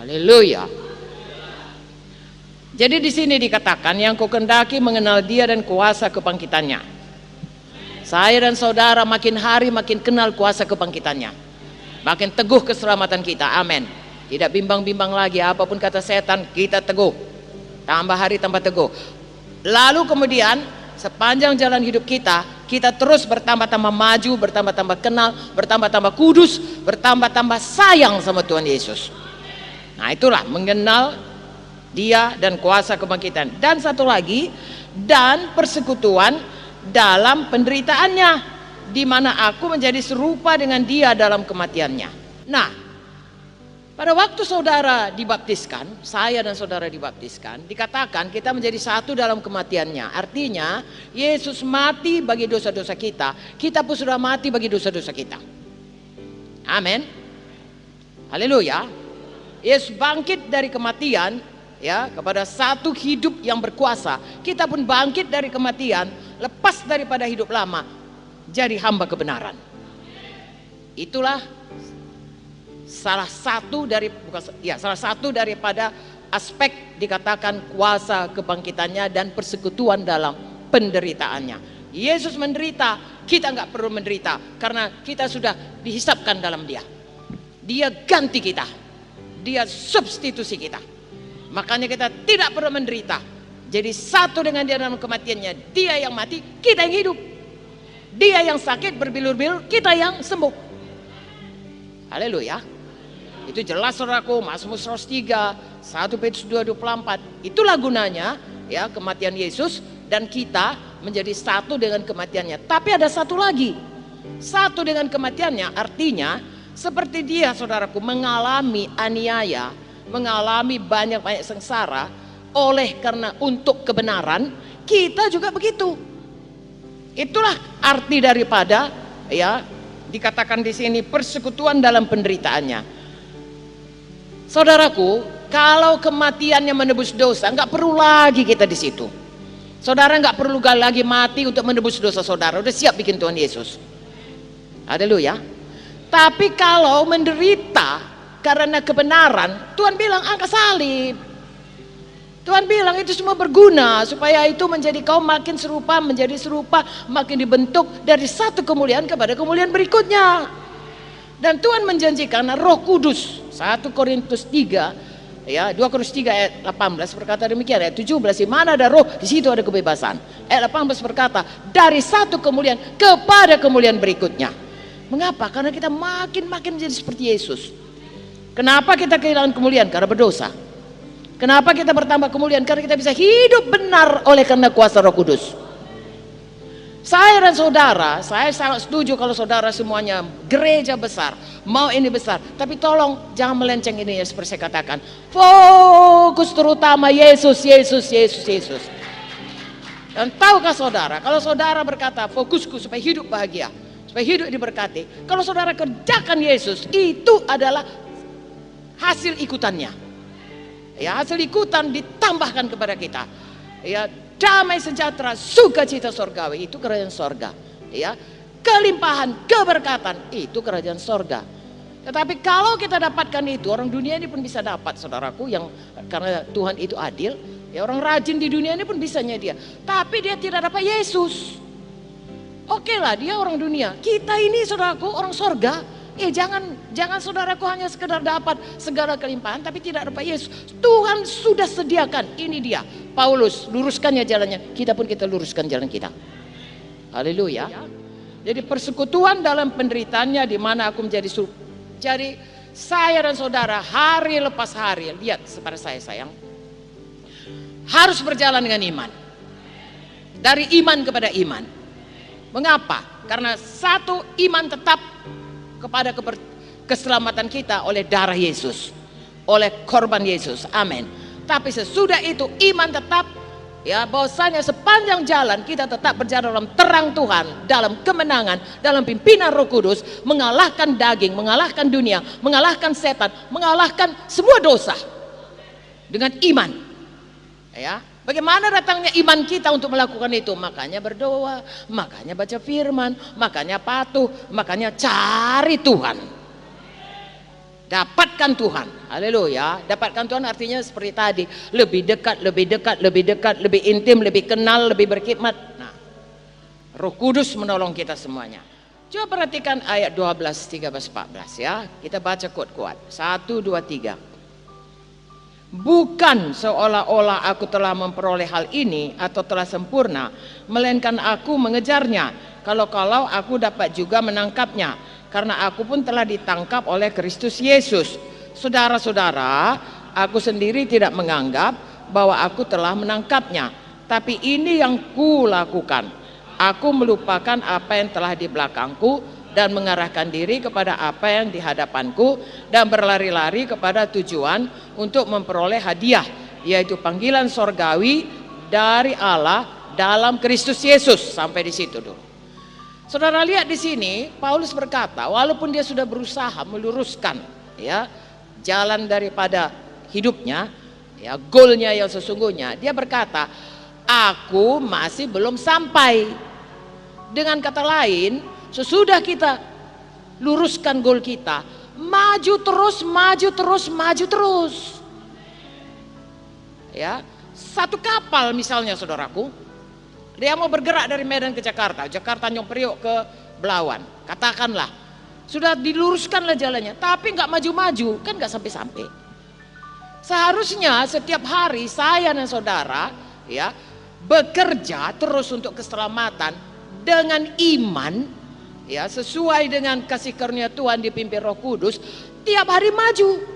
Haleluya. Jadi di sini dikatakan yang kukendaki mengenal Dia dan kuasa kebangkitannya. Saya dan saudara makin hari makin kenal kuasa kebangkitannya. Makin teguh keselamatan kita. Amin. Tidak bimbang-bimbang lagi apapun kata setan, kita teguh. Tambah hari tambah teguh. Lalu kemudian sepanjang jalan hidup kita terus bertambah-tambah maju, bertambah-tambah kenal, bertambah-tambah kudus, bertambah-tambah sayang sama Tuhan Yesus. Nah, itulah mengenal Dia dan kuasa kebangkitan. Dan satu lagi, dan persekutuan dalam penderitaannya, di mana aku menjadi serupa dengan Dia dalam kematiannya. Nah, pada waktu saudara dibaptiskan, saya dan saudara dibaptiskan, dikatakan kita menjadi satu dalam kematiannya. Artinya Yesus mati bagi dosa-dosa kita, kita pun sudah mati bagi dosa-dosa kita. Amin. Haleluya. Yesus bangkit dari kematian, ya, kepada satu hidup yang berkuasa. Kita pun bangkit dari kematian, lepas daripada hidup lama, jadi hamba kebenaran. Itulah salah satu daripada aspek dikatakan kuasa kebangkitannya dan persekutuan dalam penderitaannya. Yesus menderita, kita nggak perlu menderita karena kita sudah dihisapkan dalam Dia. Dia ganti kita, Dia substitusi kita. Makanya kita tidak perlu menderita. Jadi satu dengan Dia dalam kematiannya. Dia yang mati, kita yang hidup. Dia yang sakit berbilur-bilur, kita yang sembuh. Haleluya. Itu jelas saudaraku, Mazmur 103, 1 Petrus 2:24. Itulah gunanya, ya, kematian Yesus dan kita menjadi satu dengan kematiannya. Tapi ada satu lagi. Satu dengan kematiannya artinya seperti Dia, saudaraku, mengalami aniaya, mengalami banyak-banyak sengsara oleh karena untuk kebenaran, kita juga begitu. Itulah arti daripada, ya, dikatakan di sini persekutuan dalam penderitaannya. Saudaraku, kalau kematiannya menebus dosa, nggak perlu lagi kita di situ. Saudara nggak perlu lagi mati untuk menebus dosa saudara. Udah siap bikin Tuhan Yesus. Haleluya. Tapi kalau menderita karena kebenaran, Tuhan bilang angkat salib. Tuhan bilang itu semua berguna supaya itu menjadi kau makin serupa, menjadi serupa, makin dibentuk dari satu kemuliaan kepada kemuliaan berikutnya. Dan Tuhan menjanjikan Roh Kudus. 1 Korintus 3, ya, 2 Korintus 3 ayat 18 berkata demikian. Ayat 17, di mana ada roh, di situ ada kebebasan. Ayat 18 berkata, dari satu kemuliaan kepada kemuliaan berikutnya. Mengapa? Karena kita makin menjadi seperti Yesus. Kenapa kita kehilangan kemuliaan? Karena berdosa. Kenapa kita bertambah kemuliaan? Karena kita bisa hidup benar oleh karena kuasa Roh Kudus. Saya dan saudara, saya sangat setuju kalau saudara semuanya gereja besar, mau ini besar, tapi tolong jangan melenceng ini ya, seperti saya katakan. Fokus terutama Yesus. Dan tahukah saudara, kalau saudara berkata fokusku supaya hidup bahagia, supaya hidup diberkati, kalau saudara kerjakan Yesus, itu adalah hasil ikutannya. Ya, hasil ikutan ditambahkan kepada kita. Ya, damai sejahtera, sukacita sorgawi, itu kerajaan sorga. Ya, kelimpahan, keberkatan, itu kerajaan sorga. Tetapi kalau kita dapatkan itu, orang dunia ini pun bisa dapat, saudaraku, yang karena Tuhan itu adil. Ya, orang rajin di dunia ini pun bisanya dia. Tapi dia tidak dapat Yesus. Oke lah, dia orang dunia. Kita ini, saudaraku, orang sorga. Jangan saudaraku hanya sekedar dapat segala kelimpahan tapi tidak dapat Yesus. Tuhan sudah sediakan. Ini dia Paulus, luruskannya jalannya, kita luruskan jalan kita. Haleluya. Jadi persekutuan dalam penderitaannya, di mana aku menjadi jadi saya dan saudara hari lepas hari, lihat kepada saya sayang, harus berjalan dengan iman. Dari iman kepada iman. Mengapa? Karena satu, iman tetap kepada keselamatan kita oleh darah Yesus, oleh korban Yesus. Amin. Tapi sesudah itu iman tetap, ya, bahwasanya sepanjang jalan kita tetap berjalan dalam terang Tuhan, dalam kemenangan, dalam pimpinan Roh Kudus, mengalahkan daging, mengalahkan dunia, mengalahkan setan, mengalahkan semua dosa dengan iman. Ya, bagaimana datangnya iman kita untuk melakukan itu? Makanya berdoa, makanya baca firman, makanya patuh, makanya cari Tuhan. Dapatkan Tuhan. Haleluya. Dapatkan Tuhan artinya seperti tadi, lebih dekat, lebih dekat, lebih dekat, lebih intim, lebih kenal, lebih berkhidmat. Nah, Roh Kudus menolong kita semuanya. Coba perhatikan ayat 12, 13, 14 ya. Kita baca kuat-kuat. 1, 2, 3. Bukan seolah-olah aku telah memperoleh hal ini atau telah sempurna, melainkan aku mengejarnya. Kalau-kalau aku dapat juga menangkapnya, karena aku pun telah ditangkap oleh Kristus Yesus. Saudara-saudara, aku sendiri tidak menganggap bahwa aku telah menangkapnya, tapi ini yang kulakukan. Aku melupakan apa yang telah di belakangku dan mengarahkan diri kepada apa yang di hadapanku dan berlari-lari kepada tujuan untuk memperoleh hadiah, yaitu panggilan sorgawi dari Allah dalam Kristus Yesus. Sampai di situ dulu. Saudara lihat di sini, Paulus berkata, walaupun dia sudah berusaha meluruskan ya jalan daripada hidupnya, ya goalnya yang sesungguhnya, dia berkata, aku masih belum sampai. Dengan kata lain, sesudah kita luruskan goal kita, maju terus, maju terus, maju terus. Ya, satu kapal misalnya saudaraku, dia mau bergerak dari Medan ke Jakarta, Jakarta Tanjung Priok ke Belawan, katakanlah, sudah diluruskanlah jalannya, tapi nggak maju-maju, kan nggak sampai-sampai. Seharusnya setiap hari saya dan saudara, ya, bekerja terus untuk keselamatan dengan iman, ya, sesuai dengan kasih karunia Tuhan dipimpin Roh Kudus, tiap hari maju.